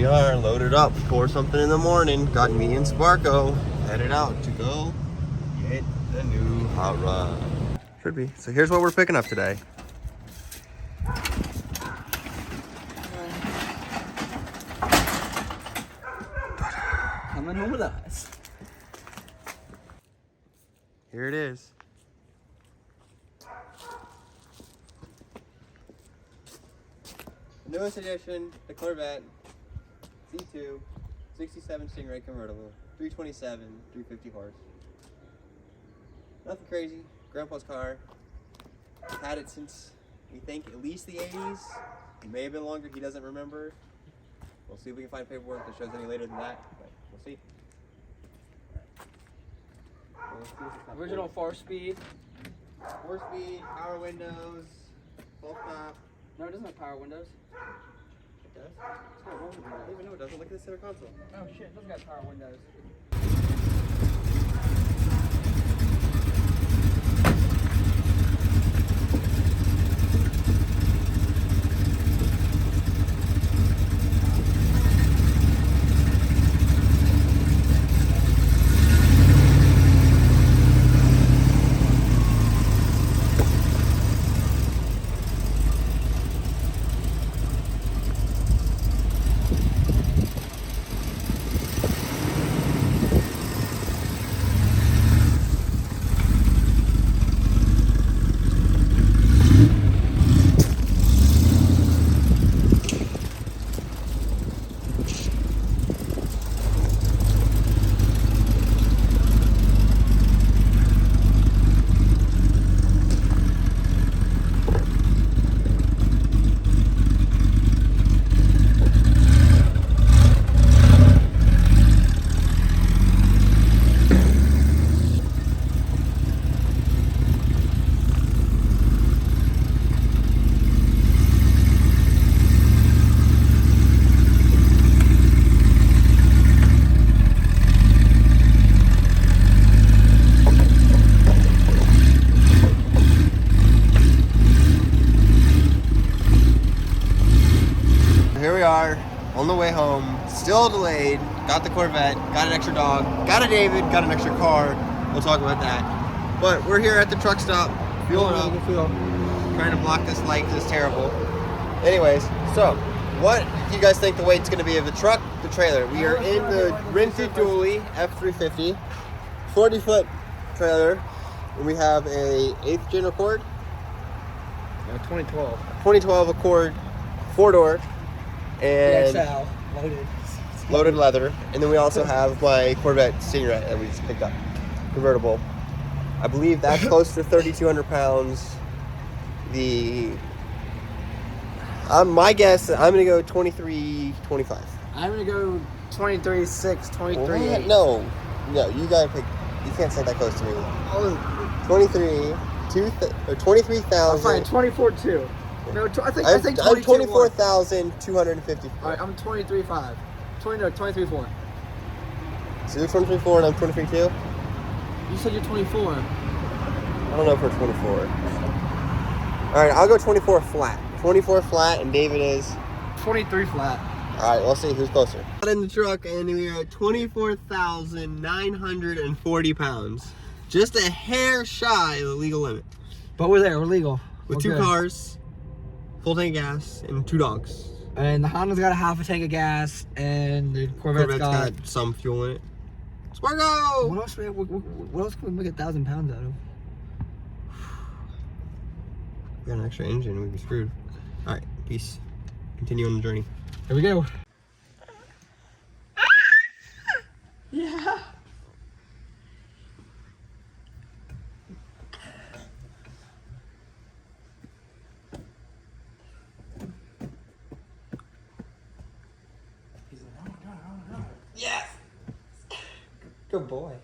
are loaded up for something in the morning. Got me and Sparko headed out to go get the new hot rod. Should be. So here's what we're picking up today. Coming home with us. Here it is. The newest edition, the Corvette Z2 67 Stingray convertible, 327, 350 horse. Nothing crazy. Grandpa's car. Had it since, we think, at least the 80s. It may have been longer. He doesn't remember. We'll see if we can find paperwork that shows any later than that, but we'll see. Original 4-speed. 4-speed, power windows, full top. No, it doesn't have power windows. It does? It's not wrong with it. I don't even know it doesn't. Look at the center console. Oh shit, it doesn't got power windows. Here we are on the way home, still delayed. Got the Corvette, got an extra dog, got a David, got an extra car. We'll talk about that. But we're here at the truck stop, fueling up, trying to block this light because it's terrible. Anyways, so what do you guys think the weight's going to be of the truck, the trailer? We are in the rented dually F350, 40-foot trailer, and we have a 8th gen Accord. 2012. 2012 Accord, 4-door. And XL, loaded leather, and then we also have my Corvette Stingray that we just picked up, convertible. I believe that's close to 3,200 pounds. My guess, I'm gonna go 23, 25. I'm gonna go 23.6, 23. What? No, you gotta pick. You can't say that close to me. 23,000. I'm fine, 24.2. No, I think I'm 24,250. All right, I'm 23.5. 23.4. So you're 23.4 and I'm 23.2? You said you're 24. I don't know if we're 24. Alright, I'll go 24 flat. 24 flat, and David is 23 flat. Alright, we'll see who's closer. Got in the truck, and we are at 24,940 pounds. Just a hair shy of the legal limit. But we're there, we're legal. With two cars, full tank of gas, and 2 dogs. And the Honda's got a half a tank of gas, and the Corvette's got some fuel in it. Sparko! What else can we make 1,000 pounds out of? We got an extra engine, we'd be screwed. Alright, peace. Continue on the journey. Here we go. Yeah. Yes! Good boy.